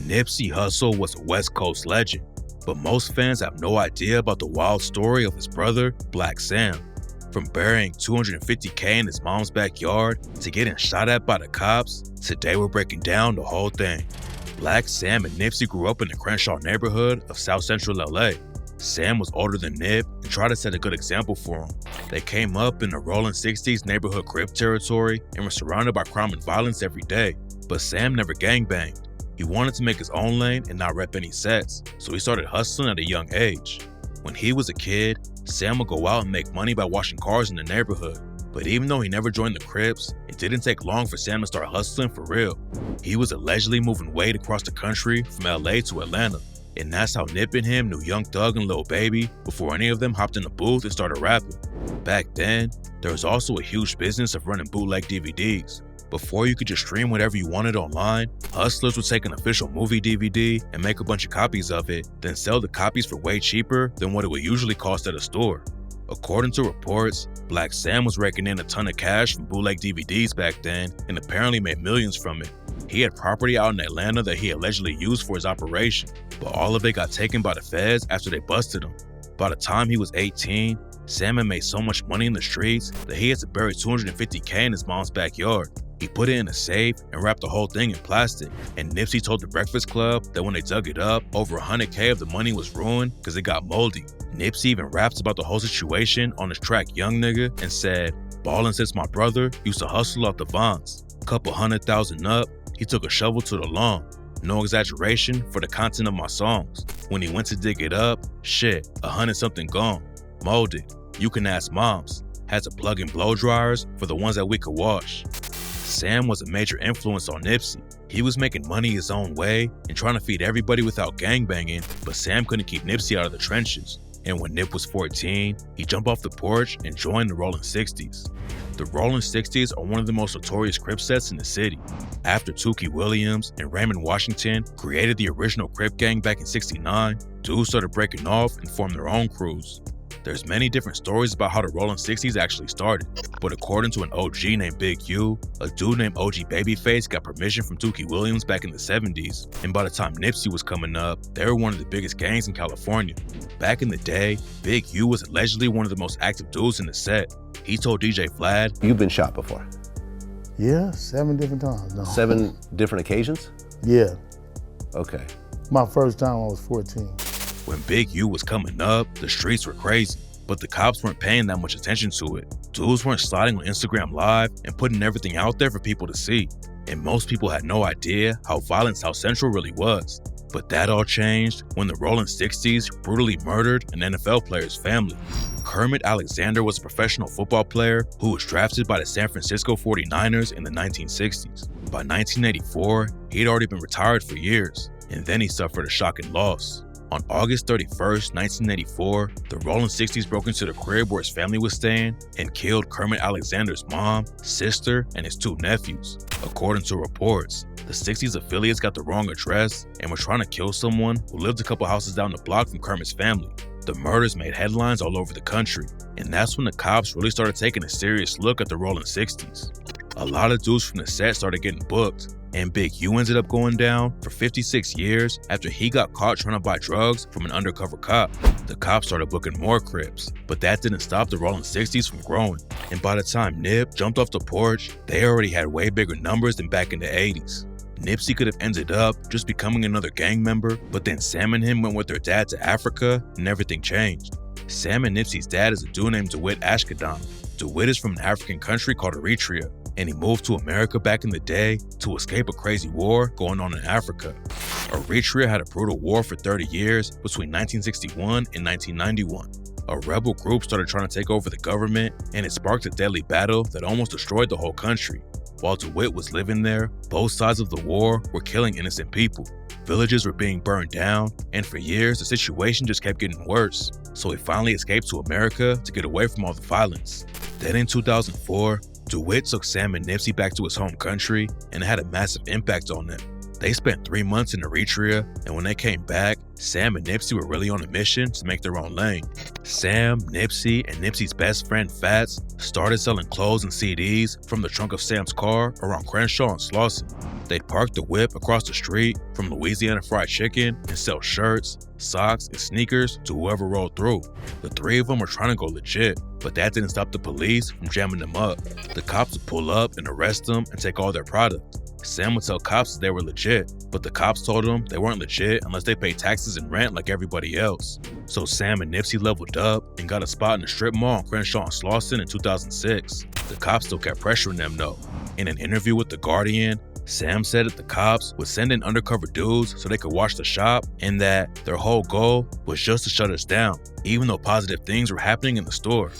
Nipsey Hussle was a West Coast legend, but most fans have no idea about the wild story of his brother, Blacc Sam. From burying $250K in his mom's backyard to getting shot at by the cops, today we're breaking down the whole thing. Blacc, Sam, and Nipsey grew up in the Crenshaw neighborhood of South Central LA. Sam was older than Nip and tried to set a good example for him. They came up in the rolling 60s neighborhood Crip territory and were surrounded by crime and violence every day, but Sam never gangbanged. He wanted to make his own lane and not rep any sets, so he started hustling at a young age. When he was a kid, Sam would go out and make money by washing cars in the neighborhood. But even though he never joined the Crips, it didn't take long for Sam to start hustling for real. He was allegedly moving weight across the country from LA to Atlanta. And that's how Nip and him knew Young Thug and Lil Baby before any of them hopped in the booth and started rapping. Back then, there was also a huge business of running bootleg DVDs. Before you could just stream whatever you wanted online, hustlers would take an official movie DVD and make a bunch of copies of it, then sell the copies for way cheaper than what it would usually cost at a store. According to reports, Blacc Sam was raking in a ton of cash from bootleg DVDs back then and apparently made millions from it. He had property out in Atlanta that he allegedly used for his operation, but all of it got taken by the feds after they busted him. By the time he was 18, Sam had made so much money in the streets that he had to bury $250K in his mom's backyard. He put it in a safe and wrapped the whole thing in plastic, and Nipsey told the Breakfast Club that when they dug it up, over $100K of the money was ruined because it got moldy. Nipsey even raps about the whole situation on his track Young Nigga and said, "Ballin' since my brother used to hustle out the Vons. Couple 100,000 up, he took a shovel to the lawn. No exaggeration for the content of my songs. When he went to dig it up, shit, 100-something gone. Molded. You can ask moms. Had to plug in blow dryers for the ones that we could wash." Sam was a major influence on Nipsey. He was making money his own way and trying to feed everybody without gangbanging, but Sam couldn't keep Nipsey out of the trenches. And when Nip was 14, he jumped off the porch and joined the Rolling 60s. The Rolling 60s are one of the most notorious Crip sets in the city. After Tukey Williams and Raymond Washington created the original Crip gang back in '69, dudes started breaking off and formed their own crews. There's many different stories about how the Rolling 60s actually started, but according to an OG named Big U, a dude named OG Babyface got permission from Tukey Williams back in the 70s, and by the time Nipsey was coming up, they were one of the biggest gangs in California. Back in the day, Big U was allegedly one of the most active dudes in the set. He told DJ Vlad, "You've been shot before." Yeah, 7 different times. No. 7 different occasions? Yeah. Okay. My first time I was 14. when Big U was coming up, the streets were crazy, but the cops weren't paying that much attention to it. Dudes weren't sliding on Instagram Live and putting everything out there for people to see. And most people had no idea how violent South Central really was. But that all changed when the Rolling 60s brutally murdered an NFL player's family. Kermit Alexander was a professional football player who was drafted by the San Francisco 49ers in the 1960s. By 1984, he had already been retired for years, and then he suffered a shocking loss. On August 31st, 1984, the Rolling 60s broke into the crib where his family was staying and killed Kermit Alexander's mom, sister, and his 2 nephews. According to reports, the 60s affiliates got the wrong address and were trying to kill someone who lived a couple houses down the block from Kermit's family. The murders made headlines all over the country, and that's when the cops really started taking a serious look at the Rolling 60s. A lot of dudes from the set started getting booked, and Big U ended up going down for 56 years after he got caught trying to buy drugs from an undercover cop. The cops started booking more Crips, but that didn't stop the Rolling 60s from growing. And by the time Nip jumped off the porch, they already had way bigger numbers than back in the 80s. Nipsey could have ended up just becoming another gang member, but then Sam and him went with their dad to Africa and everything changed. Sam and Nipsey's dad is a dude named DeWitt Ashkadam. DeWitt is from an African country called Eritrea, and he moved to America back in the day to escape a crazy war going on in Africa. Eritrea had a brutal war for 30 years between 1961 and 1991. A rebel group started trying to take over the government, and it sparked a deadly battle that almost destroyed the whole country. While DeWitt was living there, both sides of the war were killing innocent people. Villages were being burned down, and for years the situation just kept getting worse. So he finally escaped to America to get away from all the violence. Then in 2004, DeWitt took Sam and Nipsey back to his home country, and it had a massive impact on them. They spent 3 months in Eritrea, and when they came back, Sam and Nipsey were really on a mission to make their own lane. Sam, Nipsey, and Nipsey's best friend Fats started selling clothes and CDs from the trunk of Sam's car around Crenshaw and Slauson. They'd park the whip across the street from Louisiana Fried Chicken and sell shirts, socks, and sneakers to whoever rolled through. The three of them were trying to go legit, but that didn't stop the police from jamming them up. The cops would pull up and arrest them and take all their product. Sam would tell cops that they were legit, but the cops told them they weren't legit unless they paid taxes and rent like everybody else. So Sam and Nipsey leveled up and got a spot in a strip mall on Crenshaw and Slauson in 2006. The cops still kept pressuring them though. In an interview with The Guardian, Sam said that the cops would send in undercover dudes so they could watch the shop and that their whole goal was just to shut us down, even though positive things were happening in the store.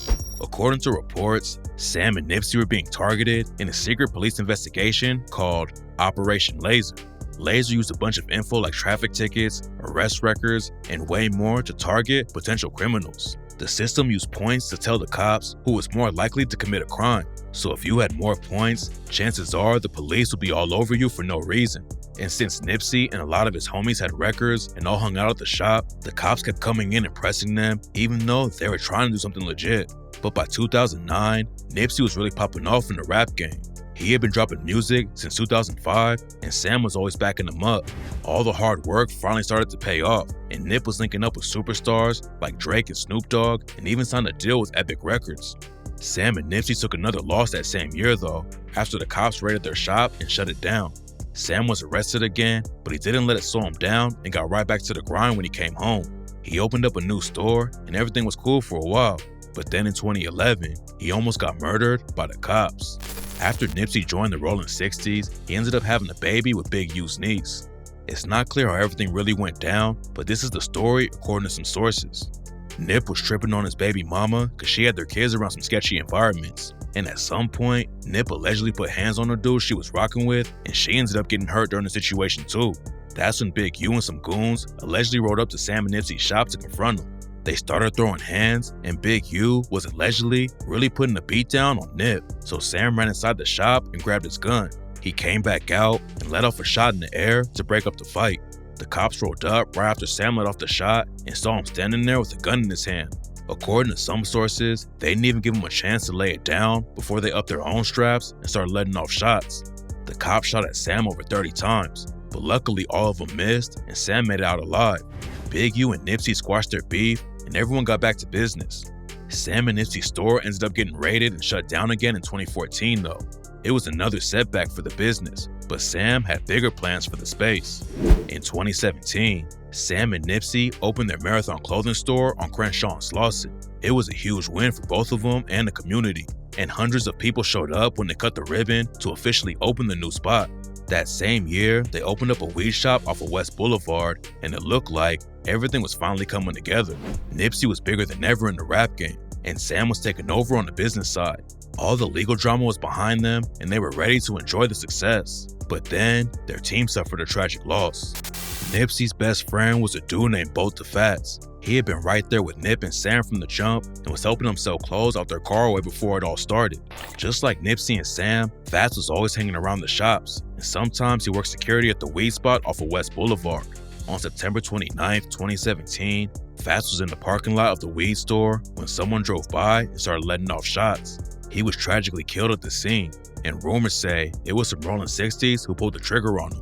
According to reports, Sam and Nipsey were being targeted in a secret police investigation called Operation Laser. Laser used a bunch of info like traffic tickets, arrest records, and way more to target potential criminals. The system used points to tell the cops who was more likely to commit a crime. So if you had more points, chances are the police would be all over you for no reason. And since Nipsey and a lot of his homies had records and all hung out at the shop, the cops kept coming in and pressing them even though they were trying to do something legit. But by 2009, Nipsey was really popping off in the rap game. He had been dropping music since 2005, and Sam was always backing him up. All the hard work finally started to pay off, and Nip was linking up with superstars like Drake and Snoop Dogg, and even signed a deal with Epic Records. Sam and Nipsey took another loss that same year though, after the cops raided their shop and shut it down. Sam was arrested again, but he didn't let it slow him down and got right back to the grind when he came home. He opened up a new store, and everything was cool for a while. But then in 2011, he almost got murdered by the cops. After Nipsey joined the Rolling 60s, he ended up having a baby with Big U's niece. It's not clear how everything really went down, but this is the story according to some sources. Nip was tripping on his baby mama because she had their kids around some sketchy environments. And at some point, Nip allegedly put hands on the dude she was rocking with, and she ended up getting hurt during the situation too. That's when Big U and some goons allegedly rode up to Sam and Nipsey's shop to confront him. They started throwing hands, and Big U was allegedly really putting a beat down on Nip, so Sam ran inside the shop and grabbed his gun. He came back out and let off a shot in the air to break up the fight. The cops rolled up right after Sam let off the shot and saw him standing there with a gun in his hand. According to some sources, they didn't even give him a chance to lay it down before they upped their own straps and started letting off shots. The cops shot at Sam over 30 times, but luckily all of them missed and Sam made it out alive. Big U and Nipsey squashed their beef and everyone got back to business. Sam and Nipsey's store ended up getting raided and shut down again in 2014 though. It was another setback for the business, but Sam had bigger plans for the space. In 2017, Sam and Nipsey opened their Marathon clothing store on Crenshaw and Slauson. It was a huge win for both of them and the community, and hundreds of people showed up when they cut the ribbon to officially open the new spot. That same year, they opened up a weed shop off of West Boulevard, and it looked like everything was finally coming together. Nipsey was bigger than ever in the rap game, and Sam was taking over on the business side. All the legal drama was behind them, and they were ready to enjoy the success. But then, their team suffered a tragic loss. Nipsey's best friend was a dude named Boat the Fats. He had been right there with Nip and Sam from the jump and was helping them sell clothes out their car way before it all started. Just like Nipsey and Sam, Fats was always hanging around the shops, and sometimes he worked security at the weed spot off of West Boulevard. On September 29, 2017, Fats was in the parking lot of the weed store when someone drove by and started letting off shots. He was tragically killed at the scene, and rumors say it was some Rolling 60s who pulled the trigger on him.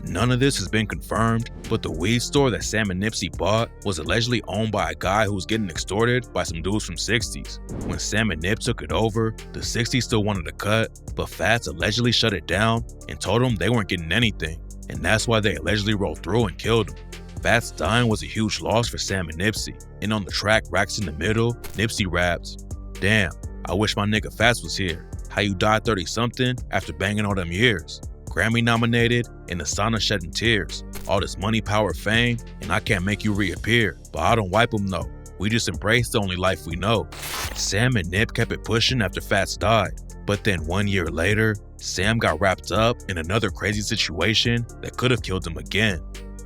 None of this has been confirmed, but the weed store that Sam and Nipsey bought was allegedly owned by a guy who was getting extorted by some dudes from 60s. When Sam and Nip took it over, the 60s still wanted a cut, but Fats allegedly shut it down and told them they weren't getting anything, and that's why they allegedly rolled through and killed him. Fats dying was a huge loss for Sam and Nipsey, and on the track Racks in the Middle, Nipsey raps, "Damn, I wish my nigga Fats was here. How you died 30-something after banging all them years. Grammy nominated, in the sauna shedding tears. All this money, power, fame, and I can't make you reappear. But I don't wipe them though. We just embrace the only life we know." Sam and Nip kept it pushing after Fats died. But then 1 year later, Sam got wrapped up in another crazy situation that could have killed him again.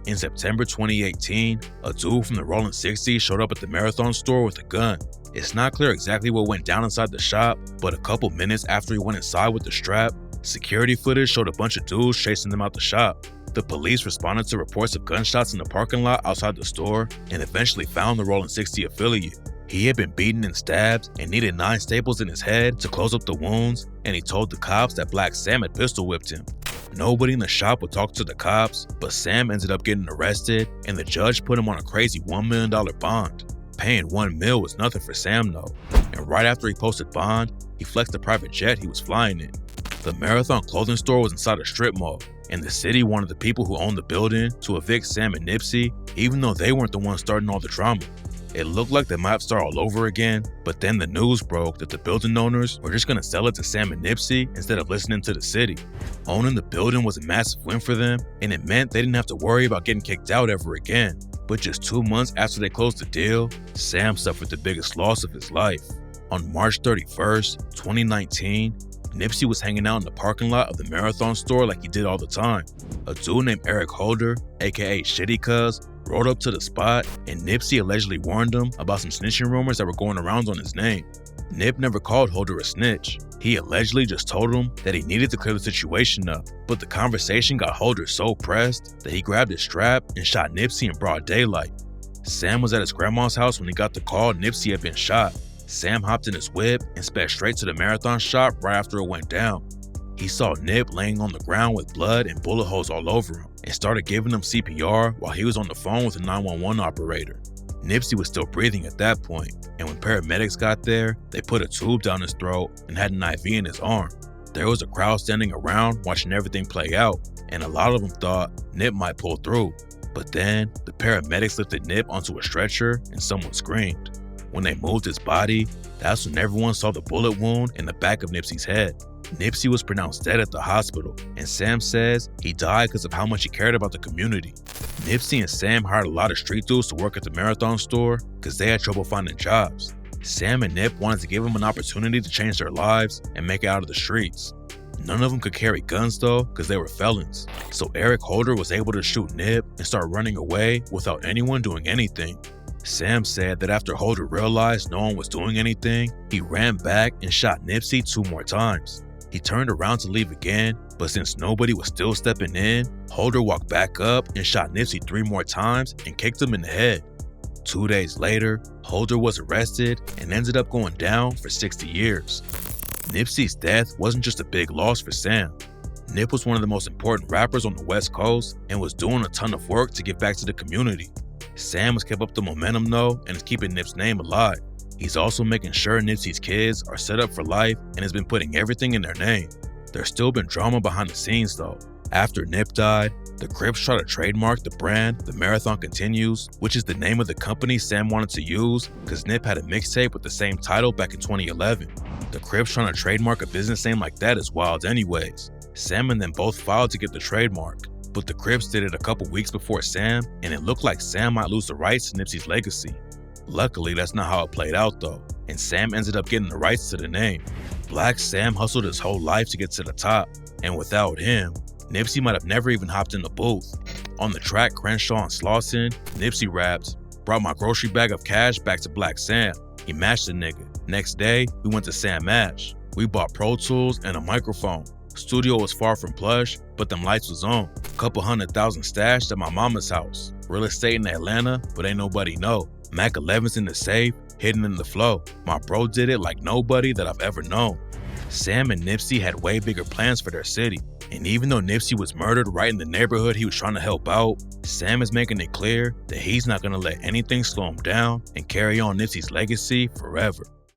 In September 2018, a dude from the Rolling 60s showed up at the Marathon store with a gun. It's not clear exactly what went down inside the shop, but a couple minutes after he went inside with the strap, security footage showed a bunch of dudes chasing them out the shop. The police responded to reports of gunshots in the parking lot outside the store and eventually found the Rolling 60 affiliate. He had been beaten and stabbed and needed 9 staples in his head to close up the wounds, and he told the cops that Blacc Sam had pistol whipped him. Nobody in the shop would talk to the cops, but Sam ended up getting arrested, and the judge put him on a crazy $1 million bond. Paying $1 million was nothing for Sam though, and right after he posted bond, he flexed the private jet he was flying in. The Marathon clothing store was inside a strip mall, and the city wanted the people who owned the building to evict Sam and Nipsey, even though they weren't the ones starting all the drama. It looked like they might start all over again, but then the news broke that the building owners were just gonna sell it to Sam and Nipsey instead of listening to the city. Owning the building was a massive win for them, and it meant they didn't have to worry about getting kicked out ever again. But just 2 months after they closed the deal, Sam suffered the biggest loss of his life. On March 31st, 2019, Nipsey was hanging out in the parking lot of the Marathon store like he did all the time. A dude named Eric Holder, aka Shitty Cuz, rode up to the spot, and Nipsey allegedly warned him about some snitching rumors that were going around on his name. Nip never called Holder a snitch. He allegedly just told him that he needed to clear the situation up, but the conversation got Holder so pressed that he grabbed his strap and shot Nipsey in broad daylight. Sam was at his grandma's house when he got the call Nipsey had been shot. Sam hopped in his whip and sped straight to the Marathon shop right after it went down. He saw Nip laying on the ground with blood and bullet holes all over him and started giving him CPR while he was on the phone with a 911 operator. Nipsey was still breathing at that point, and when paramedics got there, they put a tube down his throat and had an IV in his arm. There was a crowd standing around watching everything play out, and a lot of them thought Nip might pull through. But then, the paramedics lifted Nip onto a stretcher and someone screamed. When they moved his body, that's when everyone saw the bullet wound in the back of Nipsey's head. Nipsey was pronounced dead at the hospital, and Sam says he died because of how much he cared about the community. Nipsey and Sam hired a lot of street dudes to work at the Marathon store because they had trouble finding jobs. Sam and Nip wanted to give them an opportunity to change their lives and make it out of the streets. None of them could carry guns though because they were felons, so Eric Holder was able to shoot Nip and start running away without anyone doing anything. Sam said that after Holder realized no one was doing anything, he ran back and shot Nipsey 2 more times. He turned around to leave again, but since nobody was still stepping in, Holder walked back up and shot Nipsey 3 more times and kicked him in the head. 2 days later, Holder was arrested and ended up going down for 60 years. Nipsey's death wasn't just a big loss for Sam. Nip was one of the most important rappers on the West Coast and was doing a ton of work to give back to the community. Sam has kept up the momentum though and is keeping Nip's name alive. He's also making sure Nipsey's kids are set up for life and has been putting everything in their name. There's still been drama behind the scenes though. After Nip died, the Crips tried to trademark the brand The Marathon Continues, which is the name of the company Sam wanted to use because Nip had a mixtape with the same title back in 2011. The Crips trying to trademark a business name like that is wild anyways. Sam and them both filed to get the trademark, but the Crips did it a couple weeks before Sam, and it looked like Sam might lose the rights to Nipsey's legacy. Luckily, that's not how it played out though, and Sam ended up getting the rights to the name. Blacc Sam hustled his whole life to get to the top, and without him, Nipsey might have never even hopped in the booth. On the track Crenshaw and Slauson, Nipsey raps, "Brought my grocery bag of cash back to Blacc Sam. He mashed the nigga. Next day, we went to Sam Mash. We bought Pro Tools and a microphone. Studio was far from plush, but them lights was on. Couple $100,000 stashed at my mama's house. Real estate in Atlanta, but ain't nobody know. Mac 11's in the safe, hidden in the flow. My bro did it like nobody that I've ever known." Sam and Nipsey had way bigger plans for their city. And even though Nipsey was murdered right in the neighborhood he was trying to help out, Sam is making it clear that he's not gonna let anything slow him down and carry on Nipsey's legacy forever.